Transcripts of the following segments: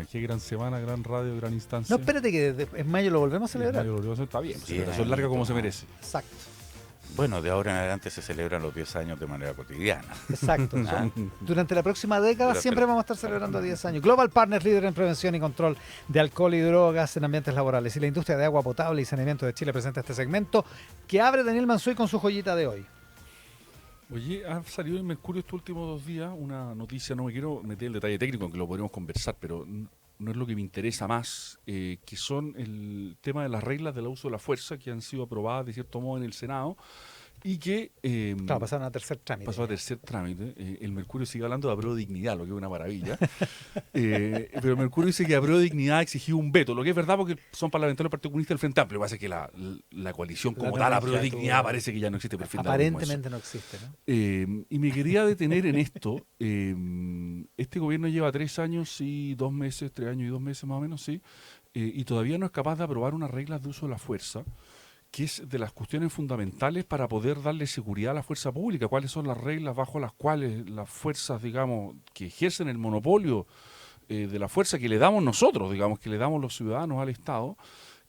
está. Qué gran semana, gran radio, gran instancia. No, espérate que en mayo lo volvemos a celebrar. Está bien, Sí, celebración larga como se merece. Exacto. Bueno, de ahora en adelante se celebran los 10 años de manera cotidiana. Exacto. Ah. Durante la próxima década Durante siempre la- vamos a estar celebrando 10 años. Global Partners, líder en prevención y control de alcohol y drogas en ambientes laborales. Y la industria de agua potable y saneamiento de Chile presenta este segmento que abre Daniel Mansuy con su joyita de hoy. Oye, ha salido en Mercurio estos últimos 2 días una noticia, no me quiero meter en el detalle técnico, aunque lo podríamos conversar, pero no es lo que me interesa más, que son el tema de las reglas del uso de la fuerza que han sido aprobadas de cierto modo en el Senado y que Claro, pasaron a tercer trámite. pasó a tercer trámite. El Mercurio sigue hablando de apruebo de dignidad, lo que es una maravilla. Pero el Mercurio dice que apruebo de dignidad exigió un veto, lo que es verdad porque son parlamentarios del Partido Comunista del Frente Amplio. Lo que pasa es que la coalición como tal, apruebo de dignidad, parece que ya no existe. Perfil Aparentemente no existe, ¿no? y me quería detener en esto. Este gobierno lleva 3 años y 2 meses, 3 años y 2 meses más o menos, sí, y todavía no es capaz de aprobar unas reglas de uso de la fuerza, que es de las cuestiones fundamentales para poder darle seguridad a la fuerza pública. ¿Cuáles son las reglas bajo las cuales las fuerzas, digamos, que ejercen el monopolio de la fuerza que le damos nosotros, digamos, que le damos los ciudadanos al Estado,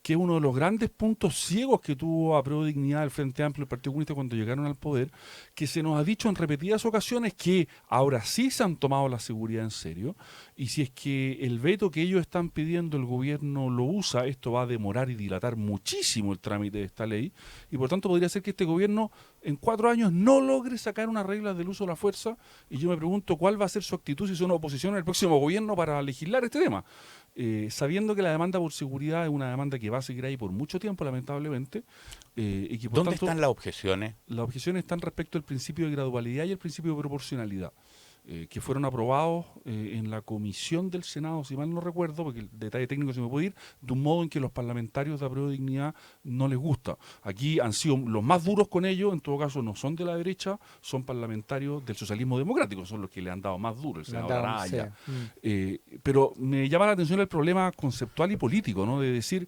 que es uno de los grandes puntos ciegos que tuvo a Apruebo Dignidad el Frente Amplio y el Partido Comunista cuando llegaron al poder, que se nos ha dicho en repetidas ocasiones que ahora sí se han tomado la seguridad en serio, y si es que el veto que ellos están pidiendo el gobierno lo usa, esto va a demorar y dilatar muchísimo el trámite de esta ley, y por tanto podría ser que este gobierno en 4 años no logre sacar unas reglas del uso de la fuerza, y yo me pregunto cuál va a ser su actitud si son oposición en el próximo gobierno para legislar este tema. Sabiendo que la demanda por seguridad es una demanda que va a seguir ahí por mucho tiempo, lamentablemente, y que por ¿Dónde tanto están las objeciones? las objeciones están respecto al principio de gradualidad y el principio de proporcionalidad, que fueron aprobados en la comisión del Senado, si mal no recuerdo, porque el detalle técnico se me puede ir, de un modo en que los parlamentarios de Apruebo de Dignidad no les gusta. Aquí han sido los más duros con ello, en todo caso no son de la derecha, son parlamentarios del socialismo democrático, son los que le han dado más duro, el senador Araya. Pero me llama la atención el problema conceptual y político, ¿no? De decir,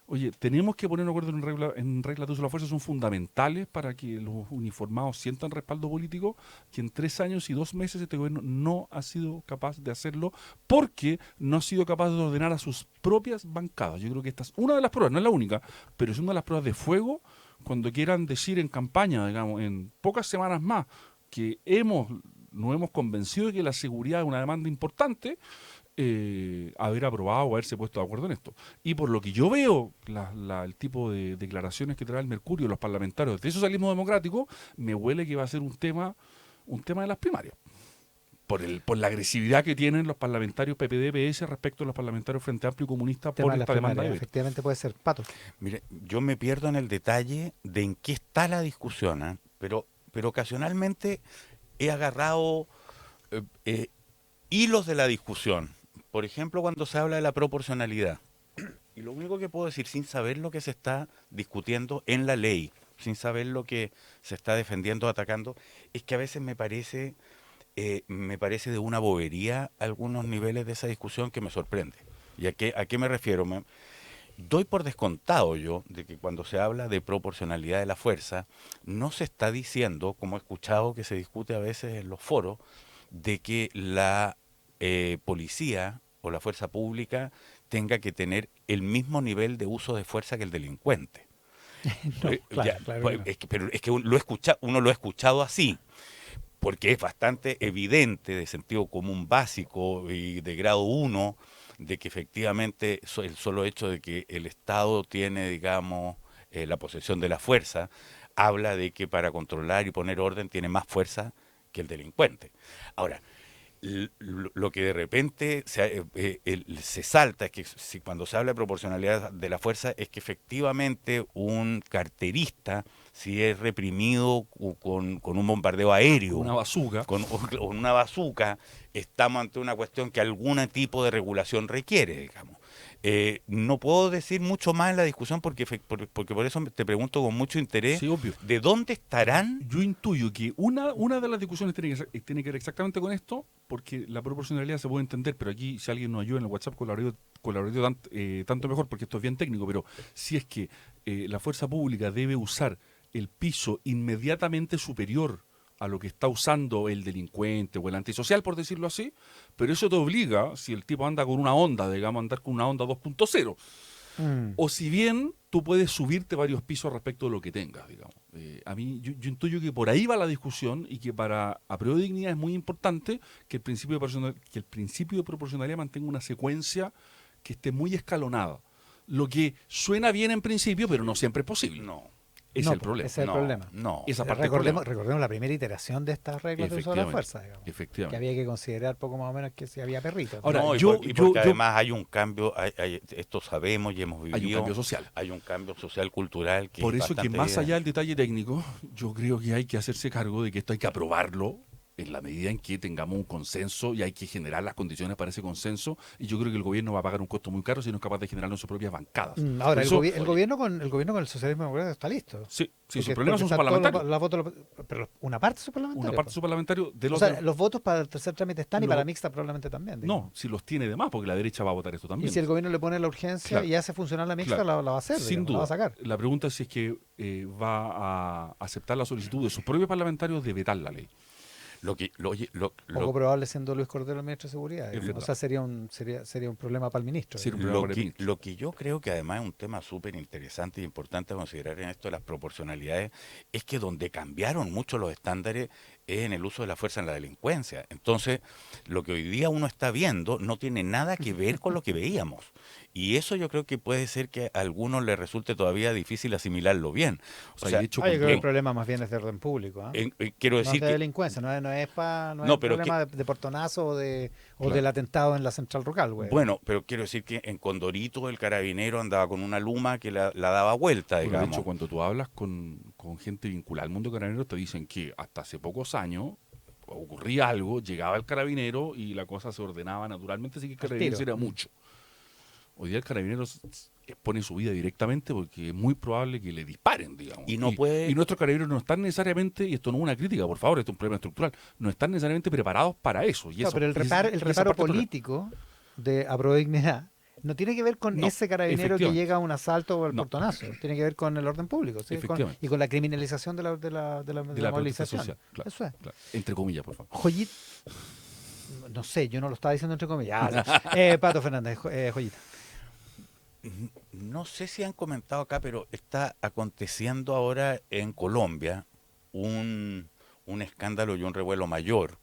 oye, tenemos que poner un acuerdo en reglas de uso de la fuerza, son fundamentales para que los uniformados sientan respaldo político, que en 3 años y 2 meses este gobierno no ha sido capaz de hacerlo porque no ha sido capaz de ordenar a sus propias bancadas. Yo creo que esta es una de las pruebas, no es la única, pero es una de las pruebas de fuego cuando quieran decir en campaña, digamos, en pocas semanas más, que nos hemos convencido de que la seguridad es una demanda importante, haber aprobado o haberse puesto de acuerdo en esto. Y por lo que yo veo, el tipo de declaraciones que trae el Mercurio, los parlamentarios de socialismo democrático, me huele que va a ser un tema de las primarias. Por la agresividad que tienen los parlamentarios PPD-PS respecto a los parlamentarios Frente Amplio y Comunista por esta demanda de veto. Efectivamente puede ser, Pato. Mire, yo me pierdo en el detalle de en qué está la discusión, ¿eh? Pero ocasionalmente he agarrado hilos de la discusión. Por ejemplo, cuando se habla de la proporcionalidad. Y lo único que puedo decir, sin saber lo que se está discutiendo en la ley, sin saber lo que se está defendiendo, atacando, es que a veces me parece de una bobería algunos niveles de esa discusión que me sorprende. ¿Y a qué me refiero? Doy por descontado yo de que cuando se habla de proporcionalidad de la fuerza, no se está diciendo, como he escuchado que se discute a veces en los foros, de que la policía o la fuerza pública tenga que tener el mismo nivel de uso de fuerza que el delincuente. Pero es que uno lo ha escuchado así, porque es bastante evidente, de sentido común básico y de grado 1, de que efectivamente el solo hecho de que el Estado tiene, digamos, la posesión de la fuerza, habla de que para controlar y poner orden tiene más fuerza que el delincuente. Ahora, lo que de repente se salta es que cuando se habla de proporcionalidad de la fuerza es que efectivamente un carterista, si es reprimido con un bombardeo aéreo, Una bazuca. con una bazuca, estamos ante una cuestión que algún tipo de regulación requiere, digamos. No puedo decir mucho más en la discusión porque por eso te pregunto con mucho interés, Sí, obvio. ¿de dónde estarán? Yo intuyo que una de las discusiones tiene que ver exactamente con esto, porque la proporcionalidad se puede entender, pero aquí si alguien nos ayuda en el WhatsApp colaboraría tanto mejor, porque esto es bien técnico, pero si es que la fuerza pública debe usar el piso inmediatamente superior a lo que está usando el delincuente o el antisocial, por decirlo así, pero eso te obliga, si el tipo anda con una Honda, digamos, a andar con una Honda 2.0, o si bien tú puedes subirte varios pisos respecto de lo que tengas, digamos. A mí, yo intuyo que por ahí va la discusión y que para a prueba de dignidad es muy importante que el principio de proporcionalidad mantenga una secuencia que esté muy escalonada. Lo que suena bien en principio, pero no siempre es posible. No. Ese es el problema. Ese es el No, problema. no. Esa parte del problema. Recordemos la primera iteración de estas reglas de uso de la Efectivamente, fuerza, digamos. Que efectivamente. había que considerar poco más o menos que si había perritos. Ahora, No, yo- porque yo- además hay un cambio, esto sabemos y hemos vivido. Hay un cambio social. Hay un cambio social, cultural. Que Por es eso que bastante más allá evidente. del detalle técnico, yo creo que hay que hacerse cargo de que esto hay que aprobarlo en la medida en que tengamos un consenso y hay que generar las condiciones para ese consenso. Y yo creo que el gobierno va a pagar un costo muy caro si no es capaz de generarlo en sus propias bancadas. Ahora, Por eso- el gobierno con el socialismo democrático está listo. Sí, sus Porque- problemas porque son sus están todos parlamentarios. los votos, pero una parte de sus parlamentarios. Una parte de sus parlamentarios de O los sea, los votos para el tercer trámite están y Lo- para la mixta probablemente también. digamos. No, si los tiene de más, porque la derecha va a votar esto Y también. si el gobierno le pone la urgencia Claro. y hace funcionar la mixta, Claro. la va a hacer, Sin digamos, la duda. va a sacar. La pregunta es si es que va a aceptar la solicitud de sus propios parlamentarios de vetar la ley. Lo que, Poco probable siendo Luis Cordero el ministro de Seguridad. Es digamos. O verdad. sea, sería un problema para el ministro. Sí, digamos. un problema para el que, ministro. lo que yo creo que además es un tema súper interesante e importante a considerar en esto de las proporcionalidades es que donde cambiaron mucho los estándares es en el uso de la fuerza en la delincuencia. Entonces, lo que hoy día uno está viendo no tiene nada que ver con lo que veíamos. Y eso yo creo que puede ser que a algunos les resulte todavía difícil asimilarlo bien. O sea, de hecho, Ah, yo creo que el cuando- problema más bien es de orden público. ¿ah? Quiero No es decir de que delincuencia, no es No, un pero problema de portonazo o Claro. del atentado en la central Rocal, güey. bueno, pero quiero decir que en Condorito el carabinero andaba con una luma que la daba vuelta, Bueno, de digamos. hecho, cuando tú hablas con gente vinculada al mundo carabinero, te dicen que hasta hace pocos años ocurría algo, llegaba el carabinero y la cosa se ordenaba naturalmente, así que el Al carabinero tiro. era mucho. Hoy día el carabinero expone su vida directamente porque es muy probable que le disparen, digamos. Y no puede- y nuestros carabineros no están necesariamente, y esto no es una crítica, por favor, esto es un problema estructural, no están necesariamente preparados para eso. Y No, eso- pero el y esa- reparo, y esa reparo parte es problema. político de aprobodignidad no tiene que ver con No, ese carabinero que efectivamente. llega a un asalto o el No. portonazo. Tiene que ver con el orden público, ¿sí? Efectivamente. Y con la criminalización de la de la protesta movilización. social. Claro, Eso es. claro. Entre comillas, por favor. Joyita. No sé, yo no lo estaba diciendo entre comillas. Pato Fernández, Joyita. No sé si han comentado acá, pero está aconteciendo ahora en Colombia un escándalo y un revuelo mayor,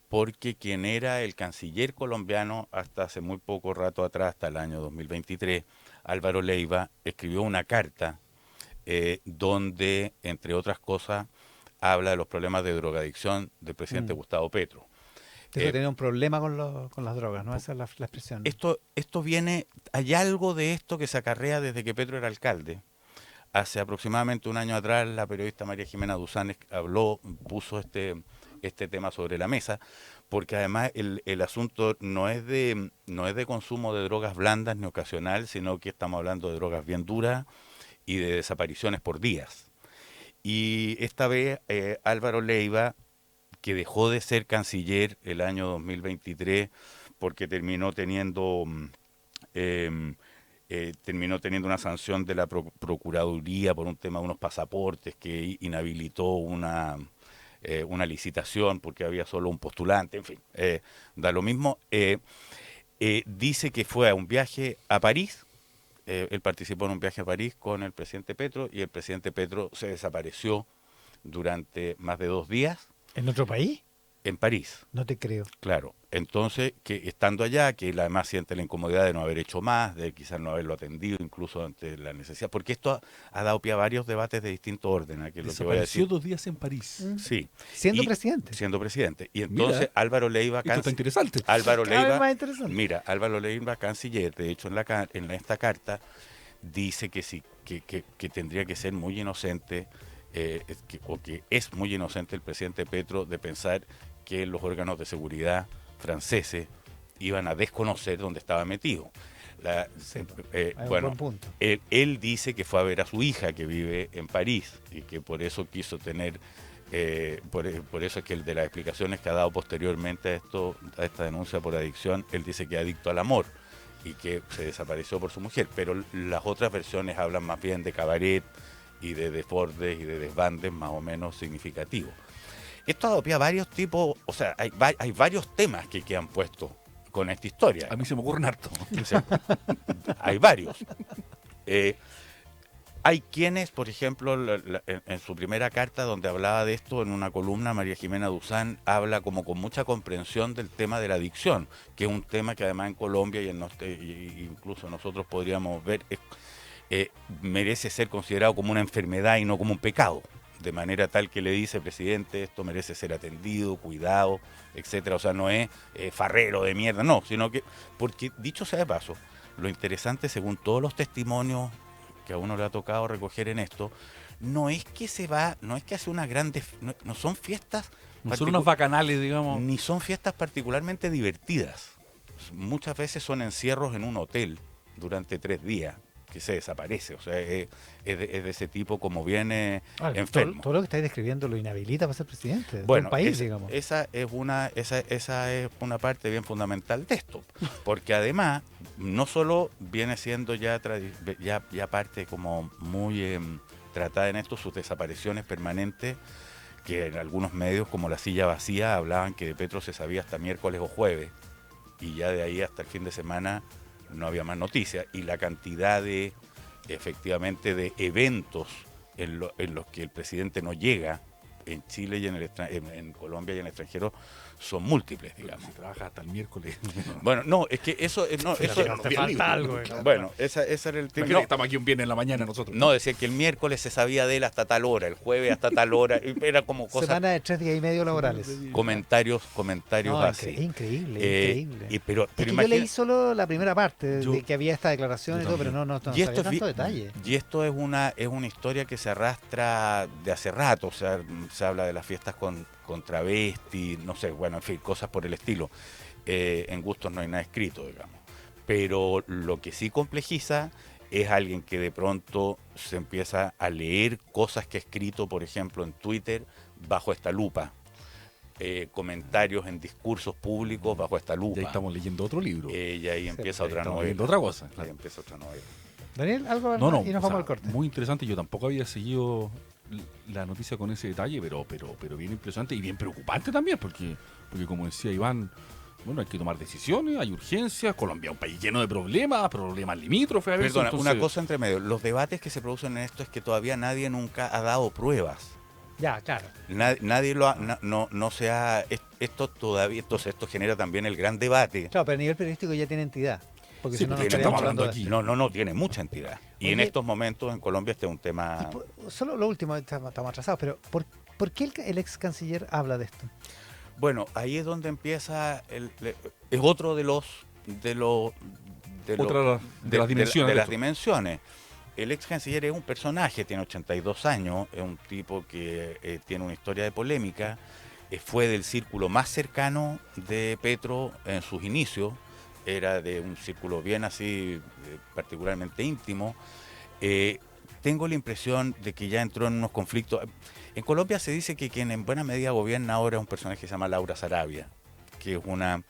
porque quien era el canciller colombiano hasta hace muy poco rato atrás, hasta el año 2023, Álvaro Leiva, escribió una carta donde, entre otras cosas, habla de los problemas de drogadicción del presidente Gustavo Petro. Dijo que tenía un problema con las drogas, ¿no? Esa es la expresión. Esto viene, hay algo de esto que se acarrea desde que Petro era alcalde. Hace aproximadamente un año atrás, la periodista María Jimena Duzán puso este tema sobre la mesa, porque además el asunto no es de consumo de drogas blandas ni ocasional, sino que estamos hablando de drogas bien duras y de desapariciones por días. Y esta vez Álvaro Leiva, que dejó de ser canciller el año 2023 porque terminó teniendo una sanción de la Procuraduría por un tema de unos pasaportes que inhabilitó una licitación porque había solo un postulante, en fin, da lo mismo. Dice que fue a un viaje a París, él participó en un viaje a París con el presidente Petro y el presidente Petro se desapareció durante más de 2 días ¿En otro país? en París. No te creo. Claro, entonces, que estando allá, que él además siente la incomodidad de no haber hecho más, de quizás no haberlo atendido, incluso ante la necesidad, porque esto ha dado pie a varios debates de distinto orden, que es lo que voy a Desapareció decir. 2 días en París. Sí. Siendo Y- presidente. Siendo presidente. Y entonces Mira, Álvaro Leiva, Esto está interesante. Álvaro Cada vez Leiva, más interesante. mira, Álvaro Leiva, canciller, de hecho en esta carta dice que sí, que tendría que ser muy inocente, o que es muy inocente el presidente Petro de pensar que los órganos de seguridad franceses iban a desconocer dónde estaba metido. Sí, hay un Bueno, buen punto. él dice que fue a ver a su hija que vive en París y que por eso quiso tener, por eso es que el de las explicaciones que ha dado posteriormente a esta denuncia por adicción, él dice que es adicto al amor y que se desapareció por su mujer, pero las otras versiones hablan más bien de cabaret y de desbordes y de desbandes más o menos significativos. Esto adopía varios tipos, o sea, hay varios temas que han puesto con esta historia. A mí se me ocurren harto. O sea, hay varios. Hay quienes, por ejemplo, en su primera carta donde hablaba de esto, en una columna, María Jimena Duzán habla como con mucha comprensión del tema de la adicción, que es un tema que además en Colombia y incluso nosotros podríamos ver, merece ser considerado como una enfermedad y no como un pecado. De manera tal que le dice, presidente, esto merece ser atendido, cuidado, etcétera. O sea, no es farrero de mierda, no, sino que, porque dicho sea de paso, lo interesante, según todos los testimonios que a uno le ha tocado recoger en esto, no es que hace una grande, no son fiestas, No son unos bacanales, digamos. ni son fiestas particularmente divertidas. Muchas veces son encierros en un hotel durante 3 días, que se desaparece, o sea, es de ese tipo como viene enfermo. Todo lo que estáis describiendo lo inhabilita para ser presidente de Bueno, un país, digamos. esa es una parte bien fundamental de esto, porque además no solo viene siendo ya parte como muy tratada en esto sus desapariciones permanentes, que en algunos medios como La Silla Vacía hablaban que de Petro se sabía hasta miércoles o jueves, y ya de ahí hasta el fin de semana no había más noticias, y la cantidad de, efectivamente, de eventos en los que el presidente no llega en Chile y en Colombia y en el extranjero son múltiples, digamos. Si trabaja hasta el miércoles. Bueno, no, es que eso no, Sí, eso pero te falta algo. bueno, ese era el tema. No, estamos aquí un viernes en la mañana nosotros. No, decía que el miércoles se sabía de él hasta tal hora, el jueves hasta tal hora, era como cosas, Semana de 3 días y medio laborales. comentarios No, así. increíble. Pero Es que yo imagina- leí solo la primera parte Yo- de que había esta declaración y yo todo, pero también. no Y sabía esto es tanto detalle. Y esto es una historia que se arrastra de hace rato, o sea, se habla de las fiestas con travesti, no sé, bueno, en fin, cosas por el estilo. En gustos no hay nada escrito, digamos. Pero lo que sí complejiza es alguien que de pronto se empieza a leer cosas que ha escrito, por ejemplo, en Twitter, bajo esta lupa. Comentarios en discursos públicos bajo esta lupa. Y ahí estamos leyendo otro libro. Y ahí empieza otra Estamos novela. leyendo otra cosa. Ahí claro. empieza otra novela. Daniel, algo No, y nos o vamos sea, al corte. muy interesante. Yo tampoco había seguido la noticia con ese detalle, pero bien impresionante y bien preocupante también, porque como decía Iván, bueno, hay que tomar decisiones, hay urgencias. Colombia es un país lleno de problemas limítrofes. A veces, Perdona, entonces- una cosa entre medio. Los debates que se producen en esto es que todavía nadie nunca ha dado pruebas. Ya, claro. Nadie lo ha, no se ha, esto todavía, entonces esto genera también el gran debate. Claro, pero a nivel periodístico ya tiene entidad. Porque Sí, si no, no porque estaríamos estamos hablando de aquí. No, tiene mucha entidad. Y en Oye, estos momentos en Colombia este es un tema. Solo lo último, estamos atrasados, pero ¿por qué el ex canciller habla de esto? Bueno, ahí es donde empieza es otro de las dimensiones. de las esto. dimensiones. El ex canciller es un personaje, tiene 82 años, es un tipo que tiene una historia de polémica, fue del círculo más cercano de Petro en sus inicios, era de un círculo bien así, particularmente íntimo. Tengo la impresión de que ya entró en unos conflictos. En Colombia se dice que quien en buena medida gobierna ahora es un personaje que se llama Laura Sarabia, que es una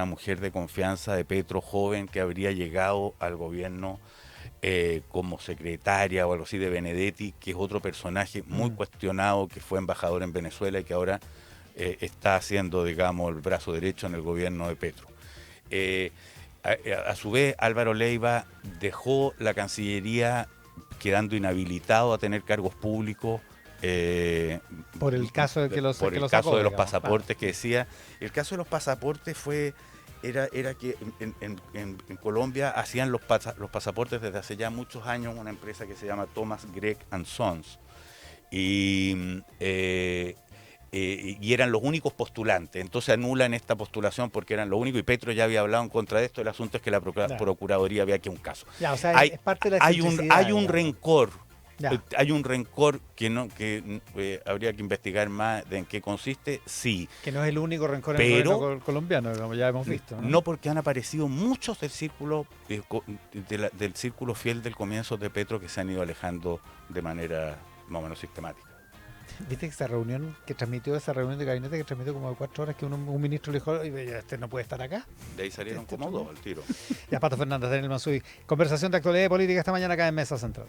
mujer de confianza de Petro, joven, que habría llegado al gobierno como secretaria o algo así de Benedetti, que es otro personaje muy cuestionado, que fue embajador en Venezuela y que ahora está haciendo, digamos, el brazo derecho en el gobierno de Petro. A su vez, Álvaro Leiva dejó la Cancillería quedando inhabilitado a tener cargos públicos. Por el caso de que los por que el lo caso sacó, de los digamos. pasaportes que decía. El caso de los pasaportes era que en Colombia hacían los pasaportes desde hace ya muchos años una empresa que se llama Thomas Gregg & Sons y eran los únicos postulantes. Entonces anulan esta postulación porque eran los únicos y Petro ya había hablado en contra de esto. El asunto es que la Procuraduría había que un caso. Ya, o sea, es parte de la hay un excentricidad, rencor. Ya. Hay un rencor que habría que investigar más de en qué consiste, sí. Que no es el único rencor en Pero- el gobierno colombiano, como ya hemos visto. No porque han aparecido muchos del círculo del círculo fiel del comienzo de Petro que se han ido alejando de manera más o menos sistemática. Viste que esa reunión esa reunión de gabinete que transmitió como de 4 horas, que un ministro le dijo, "Oye, este no puede estar acá". De ahí salieron como dos al tiro. Ya, Pato Fernández, Daniel Mansuy. Conversación de actualidad y política esta mañana acá en Mesa Central.